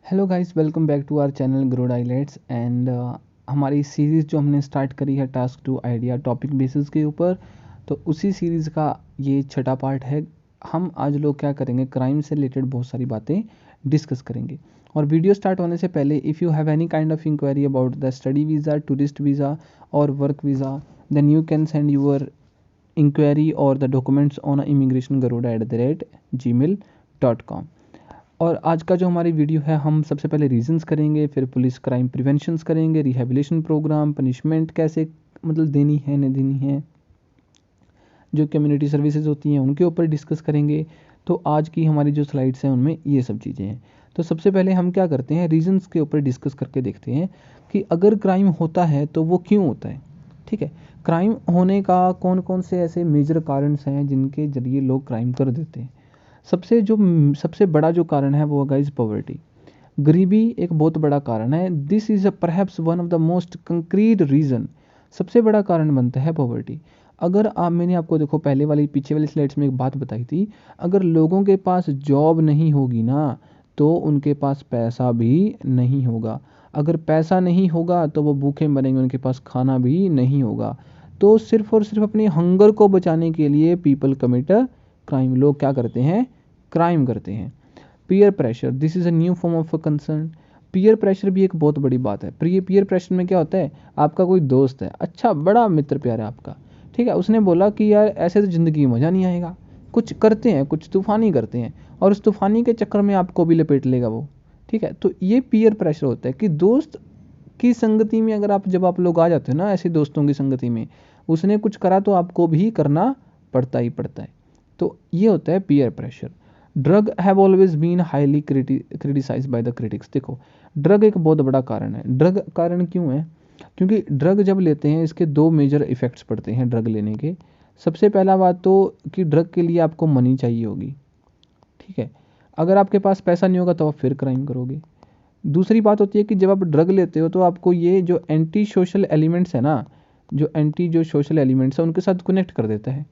Hello guys, welcome back to our channel ग्रोड IELTS. And हमारी series जो हमने स्टार्ट करी है task two idea topic basis के ऊपर, तो उसी सीरीज़ का ये छठा पार्ट है। हम आज लोग क्या करेंगे, क्राइम से रिलेटेड बहुत सारी बातें डिस्कस करेंगे। और वीडियो स्टार्ट होने से पहले, if you have any kind of enquiry about the study visa, tourist visa और work visa, then you can send your enquiry और the documents on immigration garuda@gmail.com। और आज का जो हमारी वीडियो है, हम सबसे पहले रीजंस करेंगे, फिर पुलिस क्राइम प्रिवेंशंस करेंगे, रिहेबिलिटेशन प्रोग्राम, पनिशमेंट कैसे मतलब देनी है नहीं देनी है, जो कम्युनिटी सर्विसेज होती हैं उनके ऊपर डिस्कस करेंगे। तो आज की हमारी जो स्लाइड्स हैं उनमें ये सब चीज़ें हैं। तो सबसे पहले हम क्या करते हैं, रीजंस के ऊपर डिस्कस करके देखते हैं कि अगर क्राइम होता है तो वो क्यों होता है। ठीक है, क्राइम होने का कौन कौन से ऐसे मेजर कारण हैं जिनके जरिए लोग क्राइम कर देते हैं। सबसे बड़ा जो कारण है वो गाइस पॉवर्टी, गरीबी एक बहुत बड़ा कारण है। This is perhaps one of the most concrete reason. सबसे बड़ा कारण बनता है पॉवर्टी। अगर आप, मैंने आपको देखो पहले वाली पीछे वाली स्लाइड्स में एक बात बताई थी, अगर लोगों के पास जॉब नहीं होगी ना तो उनके पास पैसा भी नहीं होगा। अगर पैसा नहीं होगा तो वो भूखे मरेंगे, उनके पास खाना भी नहीं होगा। तो सिर्फ और सिर्फ अपने हंगर को बचाने के लिए पीपल कमिट क्राइम, लोग क्या करते हैं, क्राइम करते हैं। Peer pressure, this is a new form of a concern. Peer pressure भी एक बहुत बड़ी बात है। पीयर प्रेशर में क्या होता है, आपका कोई दोस्त है, अच्छा बड़ा मित्र प्यार है आपका, ठीक है, उसने बोला कि यार ऐसे तो ज़िंदगी में मज़ा नहीं आएगा, कुछ करते हैं, कुछ तूफ़ानी करते हैं, और उस तूफ़ानी के चक्कर में आपको भी लपेट लेगा वो। ठीक है, तो ये पीयर प्रेशर होता है कि दोस्त की संगति में अगर आप, जब आप लोग आ जाते हो ना ऐसे दोस्तों की संगति में, उसने कुछ करा तो आपको भी करना पड़ता ही पड़ता है। तो ये होता है peer pressure. Drug have always been highly criticise by the critics. देखो, ड्रग एक बहुत बड़ा कारण है। ड्रग कारण क्यों है, क्योंकि ड्रग जब लेते हैं इसके दो मेजर इफ़ेक्ट्स पड़ते हैं ड्रग लेने के। सबसे पहला बात तो कि ड्रग के लिए आपको मनी चाहिए होगी। ठीक है, अगर आपके पास पैसा नहीं होगा तो आप फिर क्राइम करोगे। दूसरी बात होती है कि जब आप ड्रग लेते हो तो आपको ये जो एंटी सोशल एलिमेंट्स है ना, जो सोशल एलिमेंट्स है उनके साथ कनेक्ट कर देता है।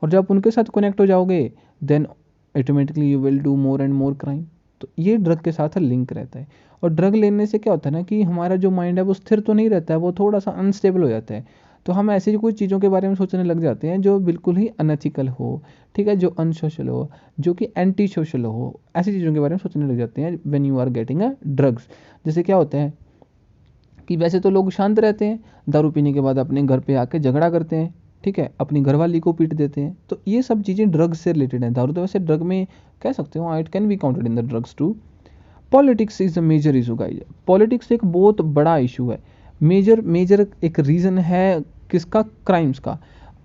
और जब आप उनके साथ कनेक्ट हो जाओगे then automatically you will do more and more crime. तो ये ड्रग के साथ लिंक रहता है। और ड्रग लेने से क्या होता है ना कि हमारा जो माइंड है वो स्थिर तो नहीं रहता है, वो थोड़ा सा अनस्टेबल हो जाता है। तो हम ऐसी कोई चीज़ों के बारे में सोचने लग जाते हैं जो बिल्कुल ही अनएथिकल हो, ठीक है, जो अनसोशल हो, जो कि एंटी सोशल हो, ऐसी चीज़ों के बारे में सोचने लग जाते हैं when you are getting a drugs. जैसे क्या होता है कि वैसे तो लोग शांत रहते हैं, दारू पीने के बाद अपने घर पे आके झगड़ा करते हैं, ठीक है, अपनी घरवाली को पीट देते हैं। तो ये सब चीज़ें ड्रग्स से रिलेटेड हैं। दारू तो वैसे ड्रग में कह सकते हो, it can be counted in the drugs too. Politics is a major issue guys. Politics एक बहुत बड़ा इशू है। मेजर एक रीज़न है किसका, क्राइम्स का।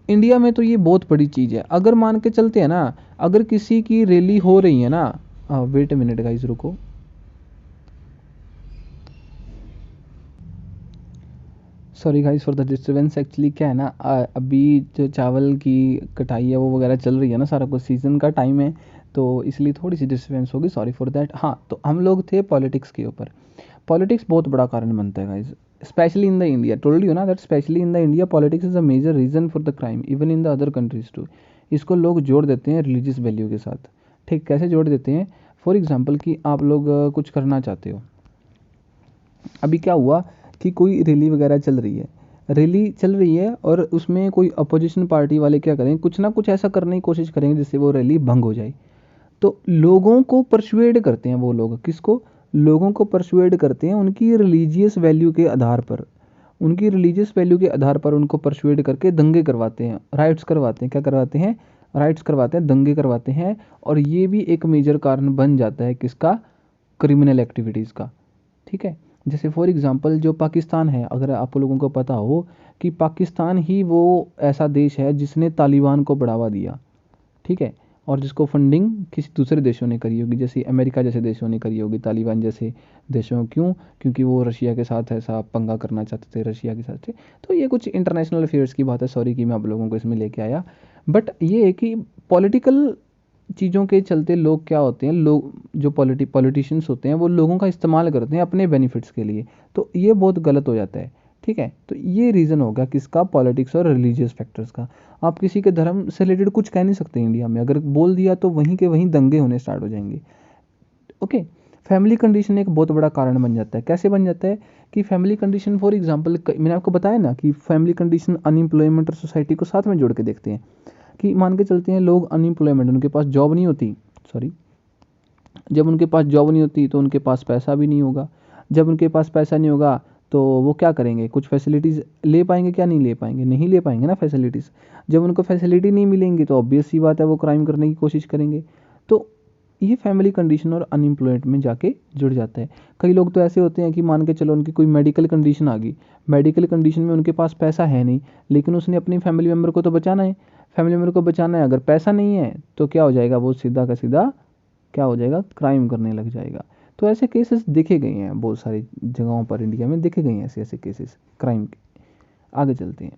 इंडिया में तो ये बहुत बड़ी चीज़ है। अगर मान के चलते हैं ना, अगर किसी की रैली हो रही है ना, वेट ए मिनट गाइज, रुको। Sorry guys for the disturbance. Actually क्या है ना, अभी जो चावल की कटाई है वो वगैरह चल रही है ना, सारा कुछ सीज़न का टाइम है, तो इसलिए थोड़ी सी डिस्टर्बेंस होगी, सॉरी फॉर दैट। हाँ, तो हम लोग थे पॉलिटिक्स के ऊपर। पॉलिटिक्स बहुत बड़ा कारण बनता है guys, especially in the India. Told you ना that especially in the India politics is a major reason for the crime even in the other countries too. इसको लोग जोड़ देते हैं रिलीजियस वैल्यू के साथ। ठीक, कैसे जोड़ देते हैं, फॉर एग्जाम्पल कि आप लोग कुछ करना चाहते हो। अभी क्या हुआ कि कोई रैली वगैरह चल रही है, रैली चल रही है और उसमें कोई अपोजिशन पार्टी वाले क्या करें, कुछ ना कुछ ऐसा करने की कोशिश करेंगे जिससे वो रैली भंग हो जाए। तो लोगों को परसुएड करते हैं वो लोग, किसको, लोगों को परसुएड करते हैं उनकी रिलीजियस वैल्यू के आधार पर। उनकी रिलीजियस वैल्यू के आधार पर उनको परसुएड करके दंगे करवाते हैं, राइट्स करवाते हैं। क्या करवाते हैं, राइट्स करवाते हैं, दंगे करवाते हैं। और ये भी एक मेजर कारण बन जाता है किसका, क्रिमिनल एक्टिविटीज़ का। ठीक है, जैसे फॉर एग्जांपल जो पाकिस्तान है, अगर आप लोगों को पता हो कि पाकिस्तान ही वो ऐसा देश है जिसने तालिबान को बढ़ावा दिया। ठीक है, और जिसको फंडिंग किसी दूसरे देशों ने करी होगी, जैसे अमेरिका जैसे देशों ने करी होगी, तालिबान जैसे देशों। क्यों, क्योंकि वो रशिया के साथ ऐसा पंगा करना चाहते थे, रशिया के साथ थे। तो ये कुछ इंटरनेशनल अफेयर्स की बात है, सॉरी कि मैं आप लोगों को इसमें लेके आया। बट ये है कि पॉलिटिकल चीज़ों के चलते लोग क्या होते हैं, लोग जो पॉलिटिशियंस होते हैं वो लोगों का इस्तेमाल करते हैं अपने बेनिफिट्स के लिए। तो ये बहुत गलत हो जाता है। ठीक है, तो ये रीज़न होगा किसका, पॉलिटिक्स और रिलीजियस फैक्टर्स का। आप किसी के धर्म से रिलेटेड कुछ कह नहीं सकते इंडिया में, अगर बोल दिया तो वहीं के वहीं दंगे होने स्टार्ट हो जाएंगे। ओके, फैमिली कंडीशन एक बहुत बड़ा कारण बन जाता है। कैसे बन जाता है कि फैमिली कंडीशन, फॉर एग्जांपल मैंने आपको बताया ना कि फैमिली कंडीशन, अनएम्प्लॉयमेंट और सोसाइटी को साथ में जोड़ के देखते हैं। कि मान के चलते हैं लोग अनएम्प्लॉयमेंट, उनके पास जॉब नहीं होती, जब उनके पास जॉब नहीं होती तो उनके पास पैसा भी नहीं होगा। जब उनके पास पैसा नहीं होगा तो वो क्या करेंगे, कुछ फैसिलिटीज़ ले पाएंगे, क्या नहीं ले पाएंगे, नहीं ले पाएंगे ना फैसिलिटीज़। जब उनको फैसिलिटी नहीं मिलेंगी तो ऑब्वियस सी बात है वो क्राइम करने की कोशिश करेंगे। तो ये फैमिली कंडीशन और अनएम्प्लॉयमेंट में जाके जुड़ जाता है। कई लोग तो ऐसे होते हैं कि मान के चलो उनकी कोई मेडिकल कंडीशन आ गई, मेडिकल कंडीशन में उनके पास पैसा है नहीं, लेकिन उसने अपनी फैमिली मेम्बर को तो बचाना है, फैमिली मेम्बर को बचाना है। अगर पैसा नहीं है तो क्या हो जाएगा, वो सीधा का सीधा क्या हो जाएगा, क्राइम करने लग जाएगा। तो ऐसे केसेस देखे गए हैं बहुत सारी जगहों पर, इंडिया में देखे गए हैं ऐसे ऐसे केसेस क्राइम के। आगे चलते हैं।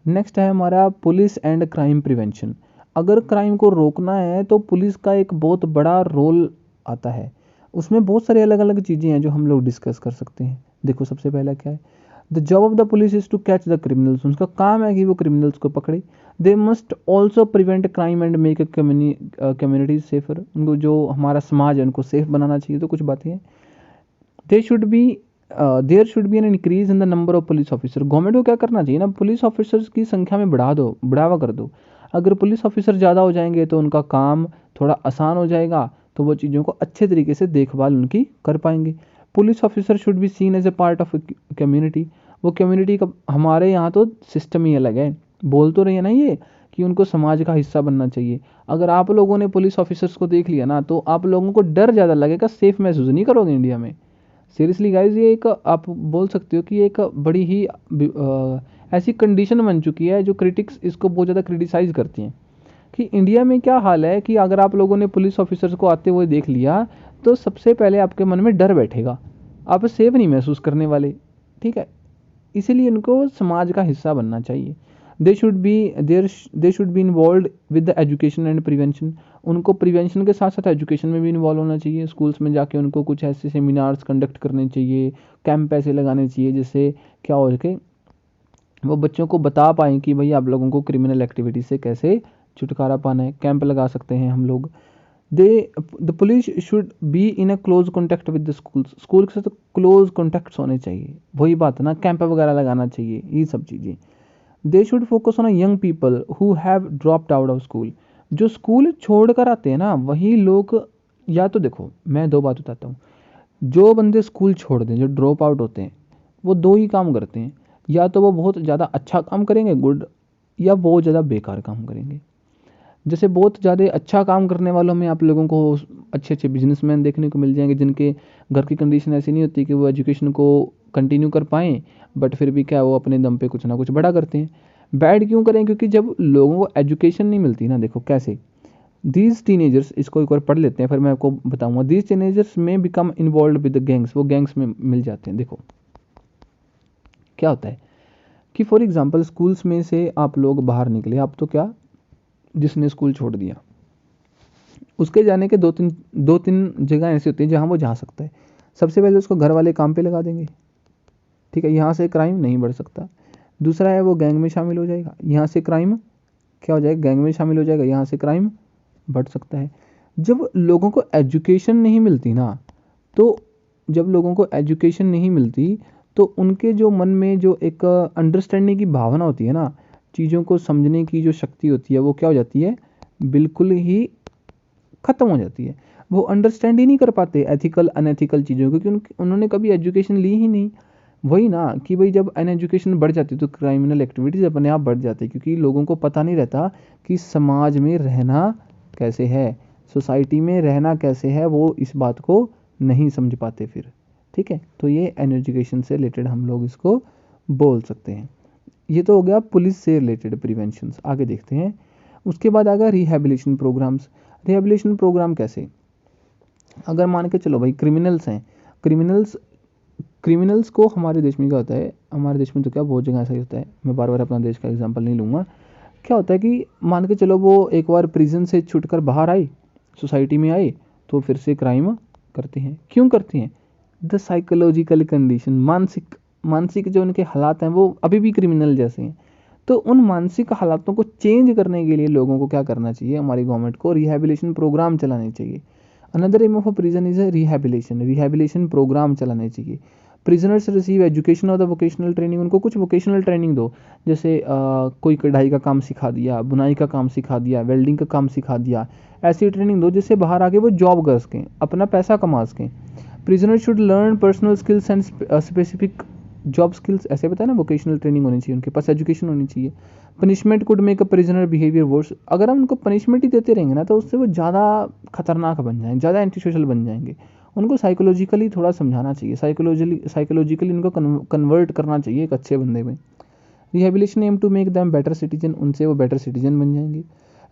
नेक्स्ट है हमारा पुलिस एंड क्राइम प्रिवेंशन। अगर क्राइम को रोकना है तो पुलिस का एक बहुत बड़ा रोल आता है। उसमें बहुत सारी अलग अलग चीज़ें हैं जो हम लोग डिस्कस कर सकते हैं। देखो सबसे पहला क्या है, the job of the police is to catch the criminals. उनका काम है कि वो क्रिमिनल्स को पकड़े। They must also prevent crime and make community safer. उनको जो हमारा समाज है उनको सेफ बनाना चाहिए। तो कुछ बातें हैं, they should be there should be an increase in the number of police officer. Government को क्या करना चाहिए ना, पुलिस ऑफिसर्स की संख्या में बढ़ावा कर दो। अगर पुलिस ऑफिसर ज़्यादा हो जाएंगे तो उनका काम थोड़ा आसान हो जाएगा, तो वो चीज़ों को अच्छे तरीके से देखभाल उनकी कर पाएंगे। Police officer should be seen as a part of community. वो कम्युनिटी का, हमारे यहाँ तो सिस्टम ही अलग है, बोल तो रही है ना ये कि उनको समाज का हिस्सा बनना चाहिए। अगर आप लोगों ने पुलिस ऑफिसर्स को देख लिया ना तो आप लोगों को डर ज़्यादा लगेगा, सेफ महसूस नहीं करोगे इंडिया में। सीरियसली गाइज, ये एक आप बोल सकते हो कि एक बड़ी ही ऐसी कंडीशन बन चुकी है जो क्रिटिक्स इसको बहुत ज़्यादा क्रिटिसाइज़ करती हैं कि इंडिया में क्या हाल है कि अगर आप लोगों ने पुलिस ऑफिसर्स को आते हुए देख लिया तो सबसे पहले आपके मन में डर बैठेगा, आप सेफ नहीं महसूस करने वाले। ठीक है, इसीलिए उनको समाज का हिस्सा बनना चाहिए। दे should be involve with the education and prevention. उनको प्रिवेंशन के साथ साथ एजुकेशन में भी इन्वॉल्व होना चाहिए। स्कूल्स में जाके उनको कुछ ऐसे सेमिनार्स कंडक्ट करने चाहिए, कैंप ऐसे लगाने चाहिए जिससे क्या हो सके, वो बच्चों को बता पाएँ कि भाई आप लोगों को क्रिमिनल एक्टिविटी से कैसे छुटकारा पाना है। कैंप लगा सकते हैं हम लोग। The police should be in a close contact with the schools. School के साथ क्लोज कॉन्टैक्ट्स होने चाहिए, वही बात है ना, कैंप वगैरह लगाना चाहिए, ये सब चीज़ें। They should focus on young people who have dropped out of school. जो स्कूल छोड़ कर आते हैं ना वही लोग, या तो देखो मैं दो बात बताता हूँ, जो बंदे स्कूल छोड़ दें, जो ड्रॉप आउट होते हैं, वो दो ही काम करते हैं, या तो वो बहुत ज़्यादा अच्छा काम करेंगे गुड, या बहुत ज़्यादा बेकार काम करेंगे। जैसे बहुत ज़्यादा अच्छा काम करने वालों में आप लोगों को अच्छे अच्छे बिजनेसमैन देखने को मिल जाएंगे जिनके घर की कंडीशन ऐसी नहीं होती कि वो एजुकेशन को कंटिन्यू कर पाएँ, बट फिर भी क्या वो अपने दम पे कुछ ना कुछ बड़ा करते हैं। बैड क्यों करें, क्योंकि जब लोगों को एजुकेशन नहीं मिलती ना, देखो कैसे दीज टीनेजर्स, इसको एक बार पढ़ लेते हैं फिर मैं आपको बताऊंगा। दीज टीनेजर्स में become involve with the gangs. वो गैंग्स में मिल जाते हैं। देखो क्या होता है कि फॉर एग्जांपल स्कूल्स में से आप लोग बाहर निकले, आप तो क्या, जिसने स्कूल छोड़ दिया उसके जाने के दो तीन जगह ऐसी होती हैं जहाँ वो जा सकता है। सबसे पहले उसको घर वाले काम पे लगा देंगे, ठीक है, यहाँ से क्राइम नहीं बढ़ सकता। दूसरा है वो गैंग में शामिल हो जाएगा, यहाँ से क्राइम क्या हो जाएगा, गैंग में शामिल हो जाएगा, यहाँ से क्राइम बढ़ सकता है। जब लोगों को एजुकेशन नहीं मिलती ना, तो जब लोगों को एजुकेशन नहीं मिलती तो उनके जो मन में जो एक अंडरस्टैंडिंग की भावना होती है ना, चीज़ों को समझने की जो शक्ति होती है वो क्या हो जाती है, बिल्कुल ही ख़त्म हो जाती है। वो अंडरस्टैंड ही नहीं कर पाते एथिकल अनएथिकल चीज़ों को, क्योंकि उन्होंने कभी एजुकेशन ली ही नहीं। वही ना कि भाई जब अनएजुकेशन बढ़ जाती है तो क्राइमिनल एक्टिविटीज़ अपने आप बढ़ जाती है, क्योंकि लोगों को पता नहीं रहता कि समाज में रहना कैसे है, सोसाइटी में रहना कैसे है, वो इस बात को नहीं समझ पाते फिर। ठीक है, तो ये अनएजुकेशन से रिलेटेड हम लोग इसको बोल सकते हैं। ये तो हो गया पुलिस से रिलेटेड प्रिवेंशंस। आगे देखते हैं, उसके बाद आ गया रिहैबिलिटेशन प्रोग्राम्स। रिहैबिलिटेशन प्रोग्राम कैसे, अगर मान के चलो भाई क्रिमिनल्स हैं, क्रिमिनल्स को हमारे देश में क्या होता है, हमारे देश में तो क्या बहुत जगह ऐसा ही होता है, मैं बार बार अपना देश का एग्जांपल नहीं लूँगा। क्या होता है कि मान के चलो वो एक बार प्रिजन से छूटकर बाहर आए, सोसाइटी में आए, तो फिर से क्राइम करते हैं। क्यों करते हैं, द साइकोलॉजिकल कंडीशन, मानसिक जो उनके हालात हैं वो अभी भी क्रिमिनल जैसे हैं। तो उन मानसिक हालातों को चेंज करने के लिए लोगों को क्या करना चाहिए, हमारी गवर्नमेंट को रिहैबिलिटेशन प्रोग्राम चलाने चाहिए। Another aim of a prison is rehabilitation programme चलाने चाहिए। Prisoners receive education of the vocational training, उनको कुछ वोकेशनल ट्रेनिंग दो, जैसे कोई कढ़ाई का काम सिखा दिया, बुनाई का काम सिखा दिया, वेल्डिंग का काम सिखा दिया, ऐसी ट्रेनिंग दो जिससे बाहर आके वो जॉब कर सकें, अपना पैसा कमा सकें। Prisoner should learn personal skills and specific job skills, ऐसे बताया ना, वोकेशनल ट्रेनिंग होनी चाहिए, उनके पास एजुकेशन होनी चाहिए। Punishment could make a prisoner behaviour worse, अगर हम उनको पनिशमेंट ही देते रहेंगे ना तो उससे वो ज़्यादा खतरनाक बन जाएंगे, ज़्यादा एंटी सोशल बन जाएंगे। उनको साइकोलॉजिकली थोड़ा समझाना चाहिए, साइकोलॉजिकली इनको कन्वर्ट करना चाहिए एक अच्छे बंदे में। Rehabilitation aim to make them better citizen, उनसे वो बेटर सिटीजन बन जाएंगे।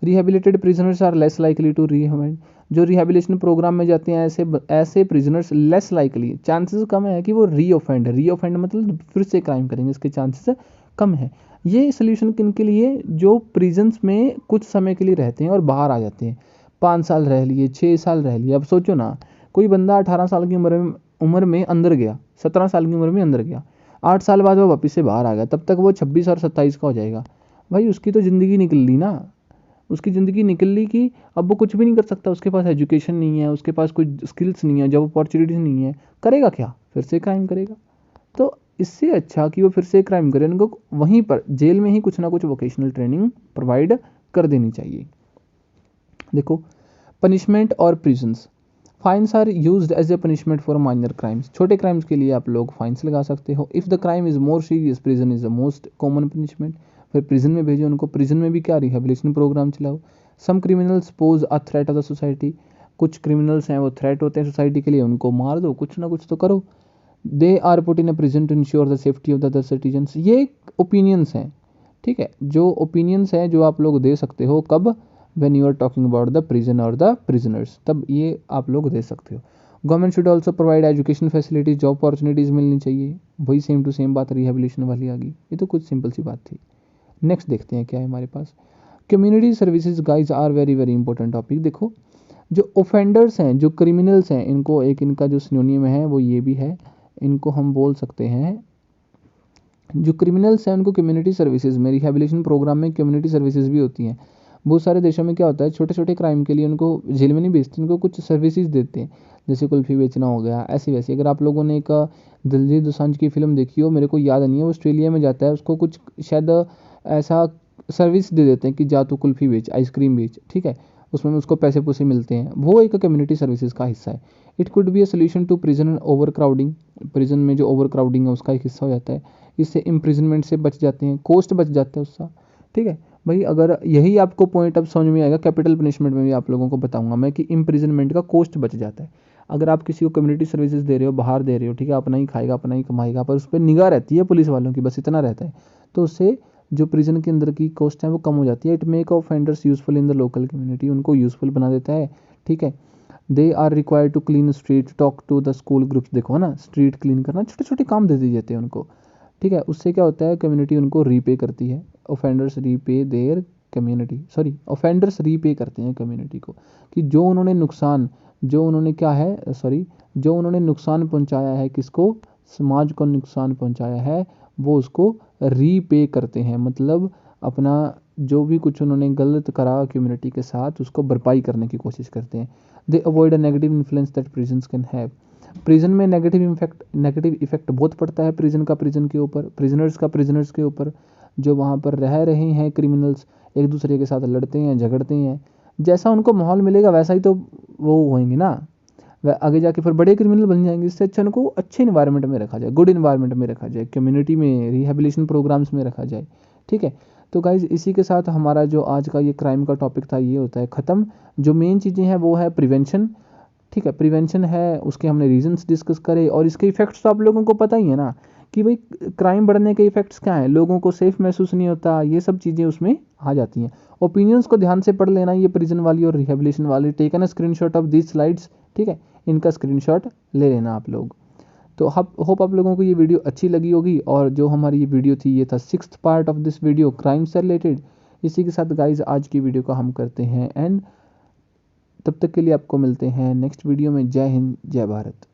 Rehabilitated prisoners are less likely to rehabilitate, जो रिहेबिलिटेशन प्रोग्राम में जाते हैं ऐसे प्रिजनर्स लेस लाइकली, चांसेस कम है कि वो रीऑफेंड मतलब फिर से क्राइम करेंगे, इसके चांसेस कम है। ये सोल्यूशन किन के लिए, जो प्रिजन्स में कुछ समय के लिए रहते हैं और बाहर आ जाते हैं, 5 साल रह लिए, 6 साल रह लिए। अब सोचो ना, कोई बंदा 18 साल की उम्र में अंदर गया, 17 साल की उम्र में अंदर गया, 8 साल बाद वो वापस से बाहर आ गया, तब तक वो 26 और 27 का हो जाएगा। भाई उसकी तो ज़िंदगी निकल ली ना, उसकी ज़िंदगी निकल ली कि अब वो कुछ भी नहीं कर सकता, उसके पास एजुकेशन नहीं है, उसके पास कोई स्किल्स नहीं है, जॉब अपॉर्चुनिटीज़ नहीं है, करेगा क्या, फिर से क्राइम करेगा। तो इससे अच्छा कि वो फिर से क्राइम करे, उनको वहीं पर जेल में ही कुछ ना कुछ वोकेशनल ट्रेनिंग प्रोवाइड कर देनी चाहिए। देखो, पनिशमेंट और prisons, fines are used as a punishment for minor crimes, छोटे क्राइम्स के लिए आप लोग फाइन्स लगा सकते हो। If the crime is more serious, prison is the most common punishment, फिर प्रिजन में भेजो उनको, प्रिजन में भी क्या रिहेबिलिटेशन प्रोग्राम चलाओ। Some criminals pose a threat of the society, कुछ क्रिमिनल्स हैं वो थ्रेट होते हैं सोसाइटी के लिए, उनको मार दो, कुछ ना कुछ तो करो। They are put in a prison to ensure the safety of the other citizens, ये ओपिनियंस हैं, ठीक है, जो ओपिनियंस हैं जो आप लोग दे सकते हो, कब, when you are talking about the prison और द प्रिजनर्स, तब ये आप लोग दे सकते हो। Government should also provide education facilities, job opportunities मिलनी चाहिए, वही सेम टू सेम बात रिहेबिलिटेशन वाली आ गई, ये तो कुछ सिंपल सी बात थी। नेक्स्ट देखते हैं क्या है हमारे पास। Community services guys are very very important topic. देखो, जो ऑफेंडर्स हैं, जो क्रिमिनल्स हैं, इनको एक इनका जो सिनोनियम है वो ये भी है, इनको हम बोल सकते हैं, जो क्रिमिनल्स हैं उनको कम्युनिटी सर्विसेज में, रिहेबिलिटेशन प्रोग्राम में कम्युनिटी सर्विसेज भी होती हैं। बहुत सारे देशों में क्या होता है, छोटे छोटे क्राइम के लिए उनको जेल में नहीं भेजते, उनको कुछ सर्विसेज देते हैं, जैसे कुल्फ़ी बेचना हो गया, ऐसी वैसी। अगर आप लोगों ने एक दिलजीत दोसांझ की फिल्म देखी हो, मेरे को याद नहीं है, वो ऑस्ट्रेलिया में जाता है, उसको कुछ शायद ऐसा सर्विस दे देते हैं कि जा तू कुल्फ़ी बेच, आइसक्रीम बेच, ठीक है, उसमें उसको पैसे पूसे मिलते हैं, वो एक कम्युनिटी सर्विसेज का हिस्सा है। It could be a solution to prison overcrowding, prison में जो ओवर क्राउडिंग है उसका एक हिस्सा हो जाता है, इससे इम्प्रिजनमेंट से बच जाते हैं, कॉस्ट बच जाता है उसका, ठीक है भाई। अगर यही आपको पॉइंट अब समझ में आएगा, कैपिटल पनिशमेंट में भी आप लोगों को बताऊंगा मैं कि इम्प्रिजनमेंट का कॉस्ट बच जाता है। अगर आप किसी को कम्युनिटी सर्विसेज दे रहे हो, बाहर दे रहे हो, ठीक है, अपना ही खाएगा अपना ही कमाएगा, पर उस पर निगाह रहती है पुलिस वालों की, बस इतना रहता है, तो उससे जो प्रिजन के अंदर की कॉस्ट है वो कम हो जाती है। It make offenders useful in the local community, उनको यूजफुल बना देता है, ठीक है। They are required to clean street, talk to the school groups, देखो ना, स्ट्रीट क्लीन करना, छोटे छोटे काम दे दिए जाते हैं उनको, ठीक है। उससे क्या होता है, कम्युनिटी उनको रीपे करती है, offenders repay their community, offenders repay करते हैं कम्युनिटी को, कि जो उन्होंने नुकसान, जो उन्होंने क्या है जो उन्होंने नुकसान पहुंचाया है, किसको, समाज को नुकसान पहुंचाया है, वो उसको रीपे करते हैं, मतलब अपना जो भी कुछ उन्होंने गलत करा कम्युनिटी के साथ, उसको भरपाई करने की कोशिश करते हैं। दे avoid a negative influence that prisons can have, prison में नेगेटिव इफेक्ट बहुत पड़ता है प्रिजन का, प्रिजन के ऊपर, प्रिजनर्स के ऊपर, जो वहाँ पर रह रहे हैं क्रिमिनल्स, एक दूसरे के साथ लड़ते हैं, झगड़ते हैं, जैसा उनको माहौल मिलेगा वैसा ही तो वो होंगे ना, वह आगे जाके फिर बड़े क्रिमिनल बन जाएंगे। इससे अच्छा उनको अच्छे इन्वायरमेंट में रखा जाए, गुड इन्वायरमेंट में रखा जाए, कम्युनिटी में, रिहेबिलिटेशन प्रोग्राम्स में रखा जाए, ठीक है। तो गाइज इसी के साथ हमारा जो आज का ये क्राइम का टॉपिक था ये होता है ख़त्म। जो मेन चीज़ें हैं वो है प्रिवेंशन, ठीक है, प्रिवेंशन है, उसके हमने रीजंस डिस्कस करे, और इसके इफेक्ट्स तो आप लोगों को पता ही है ना, कि भाई क्राइम बढ़ने के इफेक्ट्स क्या हैं, लोगों को सेफ महसूस नहीं होता, ये सब चीज़ें उसमें आ जाती हैं। ओपिनियंस को ध्यान से पढ़ लेना, ये प्रिजन वाली और रिहेबिलिटेशन वाली, taken a screenshot of this slides, ठीक है, इनका स्क्रीनशॉट ले लेना आप लोग। तो होप आप लोगों को ये वीडियो अच्छी लगी होगी, और जो हमारी ये वीडियो थी ये था 6th part of this video crime से रिलेटेड। इसी के साथ गाइज आज की वीडियो को हम करते हैं एंड, तब तक के लिए आपको मिलते हैं नेक्स्ट वीडियो में। जय हिंद, जय भारत।